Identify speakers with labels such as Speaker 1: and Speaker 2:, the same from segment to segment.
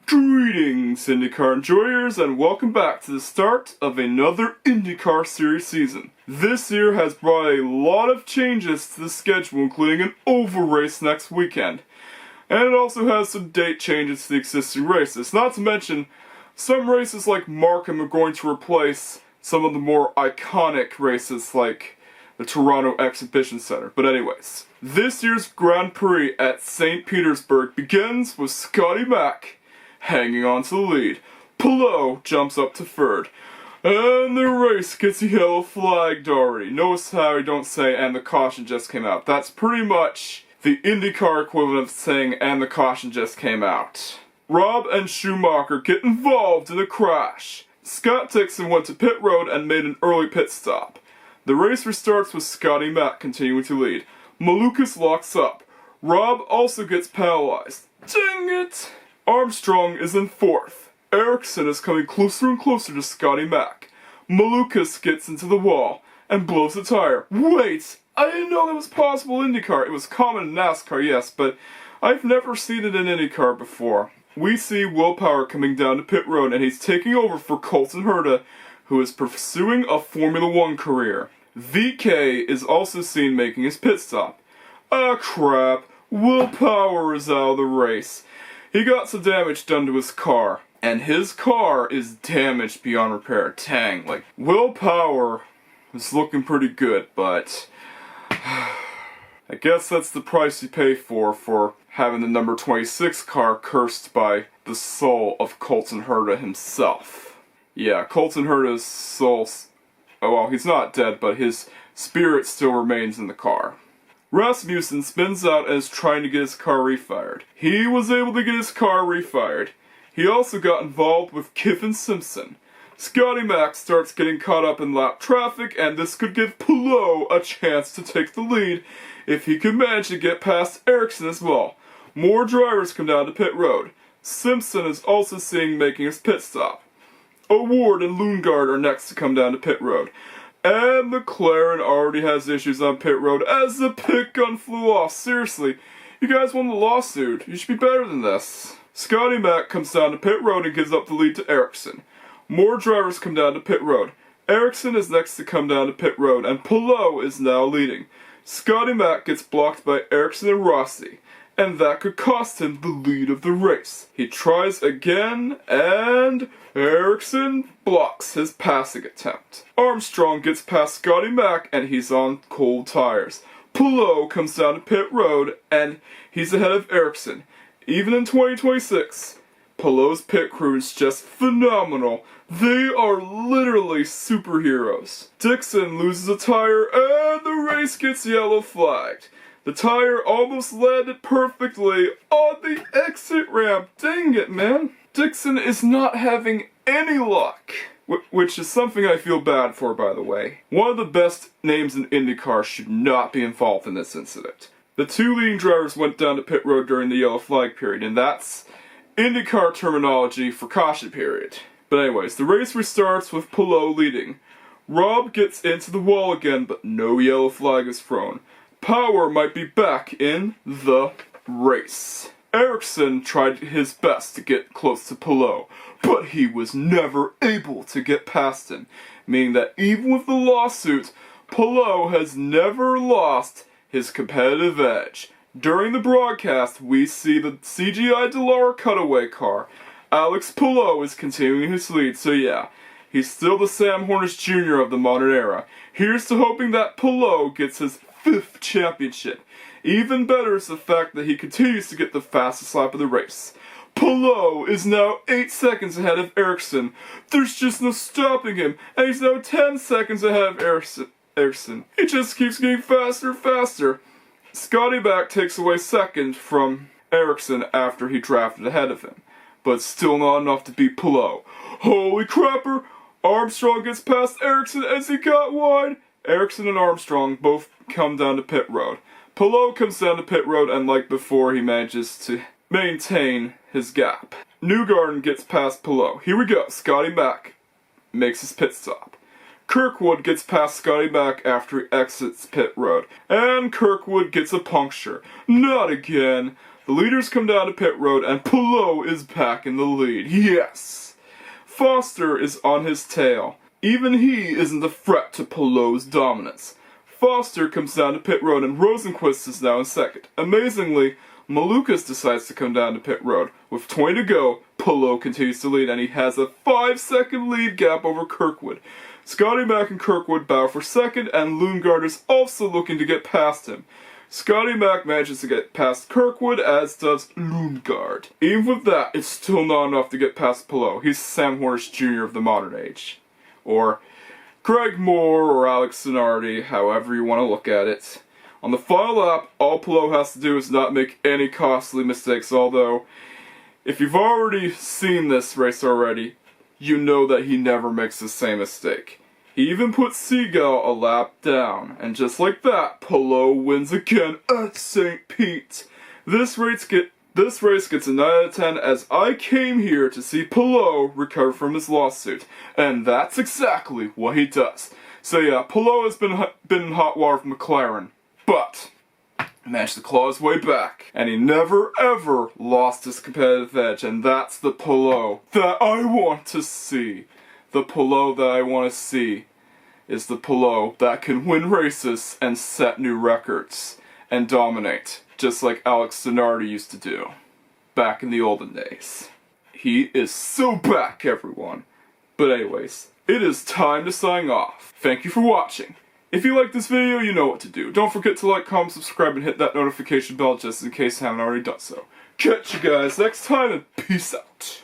Speaker 1: Greetings, IndyCar enjoyers, and welcome back to the start of another IndyCar Series season. This year has brought a lot of changes to the schedule, including an oval race next weekend. And it also has some date changes to the existing races. Not to mention, some races like Markham are going to replace some of the more iconic races like the Toronto Exhibition Center. But anyways, this year's Grand Prix at St. Petersburg begins with Scotty Mack hanging on to the lead. Palou jumps up to third. And the race gets a yellow flagged already. Notice how I don't say "and the caution just came out." That's pretty much the IndyCar equivalent of saying "and the caution just came out." Rob and Schumacher get involved in a crash. Scott Dixon went to pit road and made an early pit stop. The race restarts with Scotty Mack continuing to lead. Malukas locks up. Rob also gets penalized. Dang it! Armstrong is in fourth. Ericsson is coming closer and closer to Scotty Mack. Malukas gets into the wall and blows the tire. Wait! I didn't know that was possible in IndyCar. It was common in NASCAR, yes, but I've never seen it in IndyCar before. We see Will Power coming down to pit road, and he's taking over for Colton Herta, who is pursuing a Formula One career. VK is also seen making his pit stop. Ah crap, Will Power is out of the race. He got some damage done to his car, and his car is damaged beyond repair. Dang, like, Will Power is looking pretty good, but I guess that's the price you pay for having the number 26 car cursed by the soul of Colton Herta himself. Yeah, Colton Herta's soul, oh well, he's not dead, but his spirit still remains in the car. Rasmussen spins out and is trying to get his car refired. He was able to get his car refired. He also got involved with Kiffin Simpson. Scotty Mack starts getting caught up in lap traffic, and this could give Palou a chance to take the lead if he could manage to get past Ericsson as well. More drivers come down to pit road. Simpson is also seen making his pit stop. O'Ward and Lundgaard are next to come down to pit road. And McLaren already has issues on pit road as the pit gun flew off. Seriously, you guys won the lawsuit. You should be better than this. Scotty Mack comes down to pit road and gives up the lead to Ericsson. More drivers come down to pit road. Ericsson is next to come down to pit road, and Palou is now leading. Scotty Mack gets blocked by Ericsson and Rossi, and that could cost him the lead of the race. He tries again, and Ericsson blocks his passing attempt. Armstrong gets past Scotty Mack, and he's on cold tires. Palou comes down to pit road, and he's ahead of Ericsson. Even in 2026, Palou's pit crew is just phenomenal. They are literally superheroes. Dixon loses a tire, and the race gets yellow flagged. The tire almost landed perfectly on the exit ramp. Dang it, man. Dixon is not having any luck. Which is something I feel bad for, by the way. One of the best names in IndyCar should not be involved in this incident. The two leading drivers went down to pit road during the yellow flag period, and that's IndyCar terminology for caution period. But anyways, the race restarts with Palou leading. Rob gets into the wall again, but no yellow flag is thrown. Power might be back in the race. Ericsson tried his best to get close to Palou, but he was never able to get past him, meaning that even with the lawsuit, Palou has never lost his competitive edge. During the broadcast, we see the CGI Dallara cutaway car. Alex Palou is continuing his lead, so yeah, he's still the Sam Hornish Jr. of the modern era. Here's to hoping that Palou gets his 5th championship. Even better is the fact that he continues to get the fastest lap of the race. Palou is now 8 seconds ahead of Ericsson. There's just no stopping him, and he's now 10 seconds ahead of Ericsson. He just keeps getting faster and faster. Scotty Mack takes away second from Ericsson after he drafted ahead of him, but still not enough to beat Palou. Holy crapper! Armstrong gets past Ericsson as he got wide. Ericsson and Armstrong both come down to pit road. Palou comes down to pit road, and like before, he manages to maintain his gap. Newgarden gets past Palou. Here we go. Scotty Mack makes his pit stop. Kirkwood gets past Scotty Mack after he exits pit road, and Kirkwood gets a puncture. Not again. The leaders come down to pit road, and Palou is back in the lead. Yes! Foster is on his tail. Even he isn't a threat to Palou's dominance. Foster comes down to pit road, and Rosenquist is now in second. Amazingly, Malukas decides to come down to pit road. With 20 to go, Palou continues to lead, and he has a 5-second lead gap over Kirkwood. Scotty Mack and Kirkwood battle for second, and Lundgaard is also looking to get past him. Scotty Mack manages to get past Kirkwood, as does Lundgaard. Even with that, it's still not enough to get past Palou. He's Sam Hornish Jr. of the modern age. Or Greg Moore or Alex Zanardi, however you want to look at it. On the final lap, all Palou has to do is not make any costly mistakes, although, if you've already seen this race already, you know that he never makes the same mistake. He even put Seagal a lap down, and just like that, Palou wins again at St. Pete. This race gets a 9 out of 10, as I came here to see Palou recover from his lawsuit, and that's exactly what he does. So yeah, Palou has been in hot water with McLaren, but managed to claw his way back, and he never ever lost his competitive edge, and that's the Palou that I want to see. The Palou that I want to see is the Palou that can win races and set new records and dominate, just like Alex Zanardi used to do back in the olden days. He is so back, everyone. But anyways, it is time to sign off. Thank you for watching. If you like this video, you know what to do. Don't forget to like, comment, subscribe, and hit that notification bell just in case you haven't already done so. Catch you guys next time, and peace out.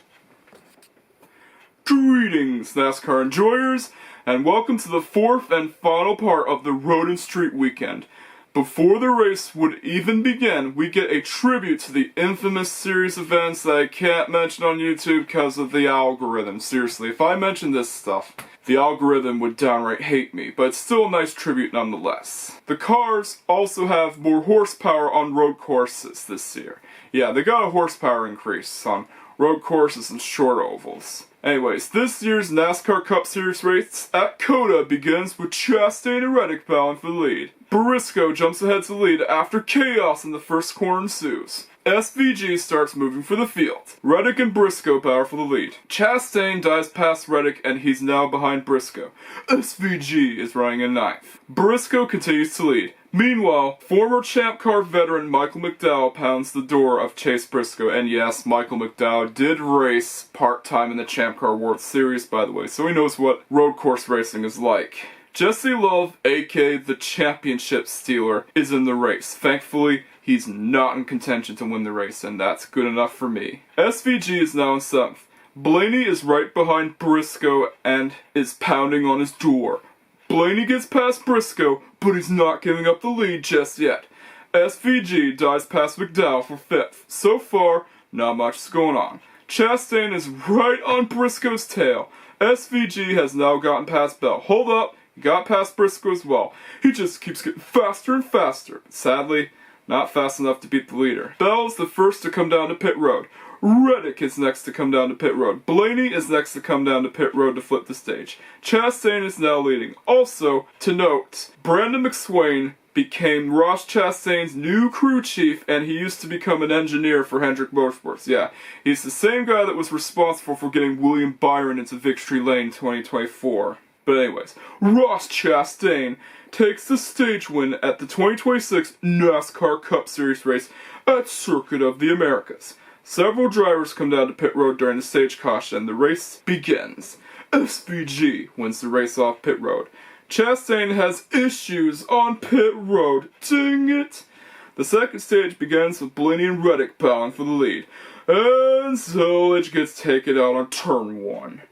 Speaker 1: Greetings, NASCAR enjoyers, and welcome to the fourth and final part of the Road and Street Weekend. Before the race would even begin, we get a tribute to the infamous series events that I can't mention on YouTube because of the algorithm. Seriously, if I mention this stuff, the algorithm would downright hate me, but it's still a nice tribute nonetheless. The cars also have more horsepower on road courses this year. Yeah, they got a horsepower increase on road courses and short ovals. Anyways, this year's NASCAR Cup Series race at COTA begins with Chastain and Reddick battling for the lead. Briscoe jumps ahead to the lead after chaos in the first corner ensues. SVG starts moving for the field. Reddick and Briscoe battle for the lead. Chastain dives past Reddick, and he's now behind Briscoe. SVG is running in ninth. Briscoe continues to lead. Meanwhile, former Champ Car veteran Michael McDowell pounds the door of Chase Briscoe, and yes, Michael McDowell did race part-time in the Champ Car World Series, by the way, so he knows what road course racing is like. Jesse Love, aka the championship stealer, is in the race. Thankfully, he's not in contention to win the race, and that's good enough for me. SVG is now in 7th. Blaney is right behind Briscoe and is pounding on his door. Blaney gets past Briscoe, but he's not giving up the lead just yet. SVG dives past McDowell for 5th. So far, not much is going on. Chastain is right on Briscoe's tail. SVG has now gotten past Bell. Hold up, he got past Briscoe as well. He just keeps getting faster and faster. Sadly, not fast enough to beat the leader. Bell's the first to come down to pit road. Reddick is next to come down to pit road. Blaney is next to come down to pit road to flip the stage. Chastain is now leading. Also, to note, Brandon McSwain became Ross Chastain's new crew chief, and he used to become an engineer for Hendrick Motorsports. Yeah, he's the same guy that was responsible for getting William Byron into Victory Lane 2024. But anyways, Ross Chastain takes the stage win at the 2026 NASCAR Cup Series race at Circuit of the Americas. Several drivers come down to pit road during the stage caution, and the race begins. SVG wins the race off pit road. Chastain has issues on pit road. Dang it! The second stage begins with Blaney and Reddick battling for the lead. And Zolich gets taken out on turn 1.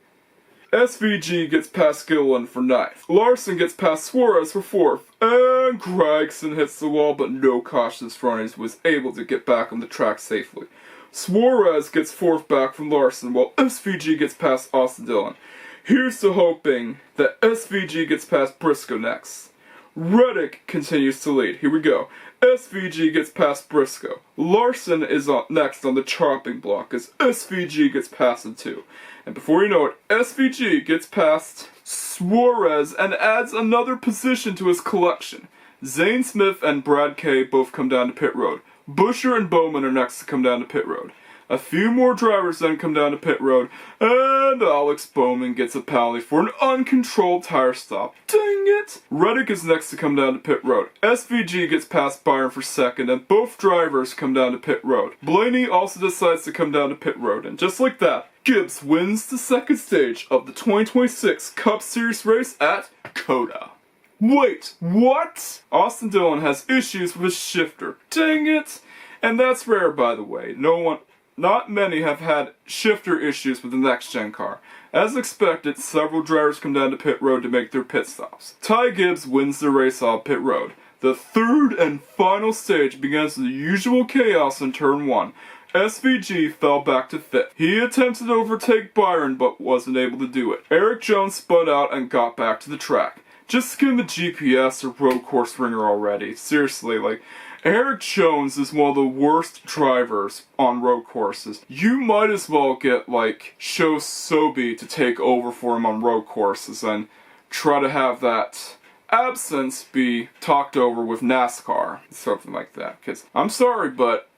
Speaker 1: SVG gets past Gilliland for 9th. Larson gets past Suarez for 4th. And Gregson hits the wall, but no cautions for him, was able to get back on the track safely. Suarez gets 4th back from Larson, while SVG gets past Austin Dillon. Here's to hoping that SVG gets past Briscoe next. Reddick continues to lead. Here we go. SVG gets past Briscoe. Larson is next on the chopping block as SVG gets past him too. And before you know it, SVG gets past Suarez and adds another position to his collection. Zane Smith and Brad Kay both come down to pit road. Buescher and Bowman are next to come down to pit road. A few more drivers then come down to pit road, and Alex Bowman gets a penalty for an uncontrolled tire stop. Dang it! Reddick is next to come down to pit road. SVG gets past Byron for second, and both drivers come down to pit road. Blaney also decides to come down to pit road, and just like that, Gibbs wins the second stage of the 2026 Cup Series race at COTA. Wait, what? Austin Dillon has issues with his shifter. Dang it! And that's rare, by the way. Not many have had shifter issues with the next-gen car. As expected, several drivers come down to pit road to make their pit stops. Ty Gibbs wins the race off pit road. The third and final stage begins with the usual chaos in turn 1. SVG fell back to fifth. He attempted to overtake Byron but wasn't able to do it. Eric Jones spun out and got back to the track. Just skim the GPS or road course ringer already. Seriously, Eric Jones is one of the worst drivers on road courses. You might as well get, Sho Sobi to take over for him on road courses and try to have that absence be talked over with NASCAR. Something like that. Because, I'm sorry, but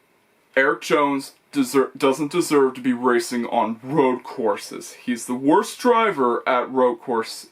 Speaker 1: Eric Jones doesn't deserve to be racing on road courses. He's the worst driver at road courses.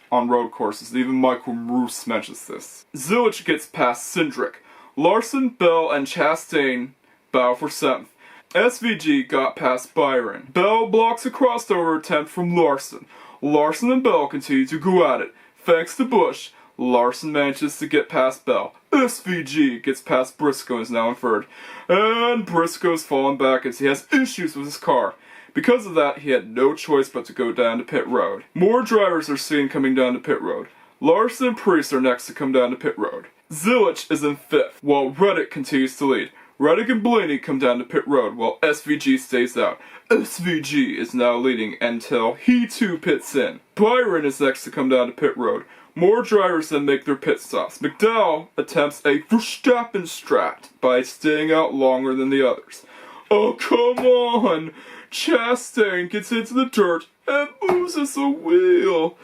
Speaker 1: Even Michael Roos mentions this. Zilich gets past Hendrick. Larson, Bell, and Chastain bow for 7th. SVG got past Byron. Bell blocks a crossover attempt from Larson. Larson and Bell continue to go at it. Thanks to Busch, Larson manages to get past Bell. SVG gets past Briscoe and is now in third. And Briscoe's fallen back as he has issues with his car. Because of that, he had no choice but to go down to pit road. More drivers are seen coming down to pit road. Larson and Priest are next to come down to pit road. Zilich is in 5th, while Reddick continues to lead. Reddick and Blaney come down to pit road, while SVG stays out. SVG is now leading until he too pits in. Byron is next to come down to pit road. More drivers then make their pit stops. McDowell attempts a Verstappen strat by staying out longer than the others. Oh, come on! Chastain gets into the dirt and loses a wheel.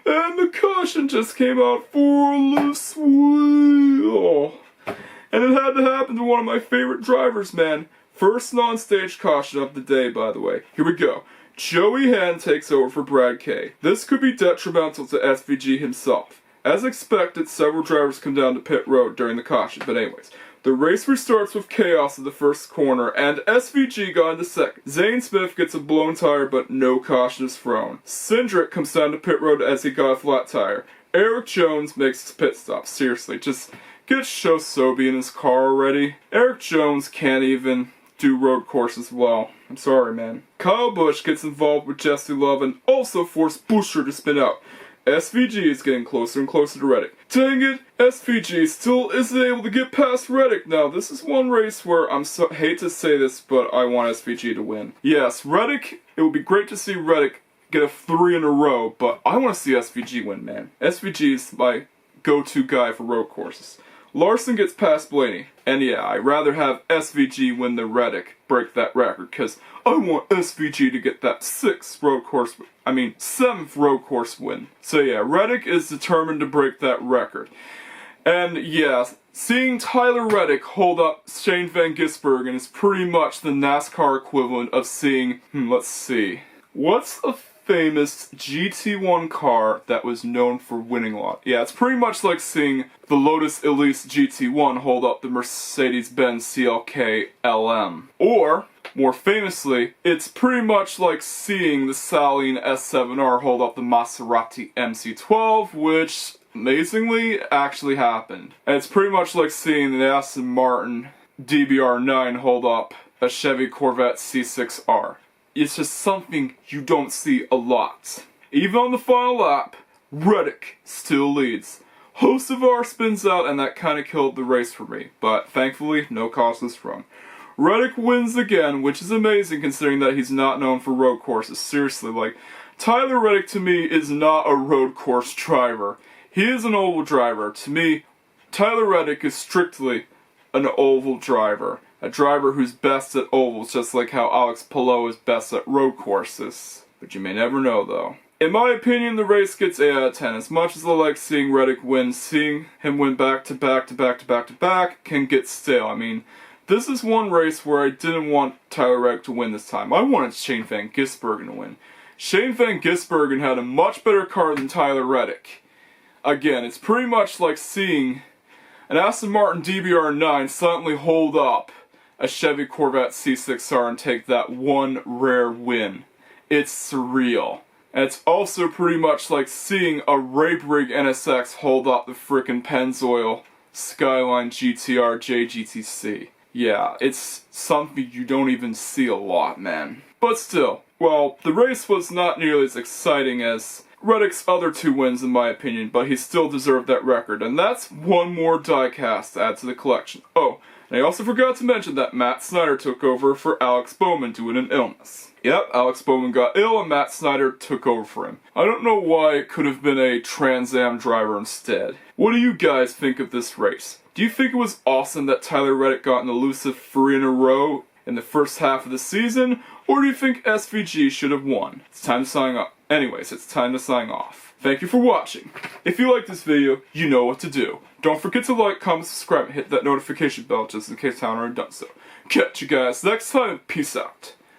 Speaker 1: And the caution just came out for a loose wheel. And it had to happen to one of my favorite drivers, man. First non-stage caution of the day, by the way. Here we go. Joey Hand takes over for Brad Kay. This could be detrimental to SVG himself. As expected, several drivers come down to pit road during the caution, but anyways. The race restarts with chaos in the first corner, and SVG got into second. Zane Smith gets a blown tire, but no caution is thrown. Cindric comes down to pit road as he got a flat tire. Eric Jones makes his pit stop. Seriously, just get Sho Sobi in his car already. Eric Jones can't even do road courses well. I'm sorry, man. Kyle Busch gets involved with Jesse Love and also forced Buescher to spin out. SVG is getting closer and closer to Reddick. Dang it, SVG still isn't able to get past Reddick. Now, this is one race where hate to say this, but I want SVG to win. Yes, Reddick, it would be great to see Reddick get a 3 in a row, but I want to see SVG win, man. SVG is my go-to guy for road courses. Larson gets past Blaney. And yeah, I'd rather have SVG win than Reddick break that record, because I want SVG to get that 7th road course win. So yeah, Reddick is determined to break that record. And yeah, seeing Tyler Reddick hold up Shane Van Gisbergen is pretty much the NASCAR equivalent of seeing, let's see, what's a famous GT1 car that was known for winning a lot? Yeah, it's pretty much like seeing the Lotus Elise GT1 hold up the Mercedes-Benz CLK LM. Or, more famously, it's pretty much like seeing the Saleen S7R hold up the Maserati MC12, which, amazingly, actually happened. And it's pretty much like seeing the Aston Martin DBR9 hold up a Chevy Corvette C6R. It's just something you don't see a lot. Even on the final lap, Reddick still leads. Hocevar spins out and that kinda killed the race for me, but thankfully, no causes thrown. Reddick wins again, which is amazing considering that he's not known for road courses. Seriously, Tyler Reddick to me is not a road course driver. He is an oval driver. To me, Tyler Reddick is strictly an oval driver. A driver who's best at ovals, just like how Alex Palou is best at road courses. but you may never know though. In my opinion, the race gets 8 out of 10. As much as I like seeing Reddick win, seeing him win back to back to back to back to back can get stale. I mean, this is one race where I didn't want Tyler Reddick to win this time. I wanted Shane Van Gisbergen to win. Shane Van Gisbergen had a much better car than Tyler Reddick. Again, it's pretty much like seeing an Aston Martin DBR9 suddenly hold up a Chevy Corvette C6R and take that one rare win. It's surreal. And it's also pretty much like seeing a Rape Rig NSX hold up the frickin' Pennzoil Skyline GTR JGTC. Yeah, it's something you don't even see a lot, man. But still, well, the race was not nearly as exciting as Reddick's other 2 wins in my opinion, but he still deserved that record, and that's one more diecast to add to the collection. Oh, and I also forgot to mention that Matt Snyder took over for Alex Bowman due to an illness. Yep, Alex Bowman got ill and Matt Snyder took over for him. I don't know why it could have been a Trans Am driver instead. What do you guys think of this race? Do you think it was awesome that Tyler Reddick got an elusive 3 in a row in the first half of the season, or do you think SVG should have won? It's time to sign off. Anyways, it's time to sign off. Thank you for watching. If you liked this video, you know what to do. Don't forget to like, comment, subscribe, and hit that notification bell just in case I haven't already done so. Catch you guys next time. Peace out.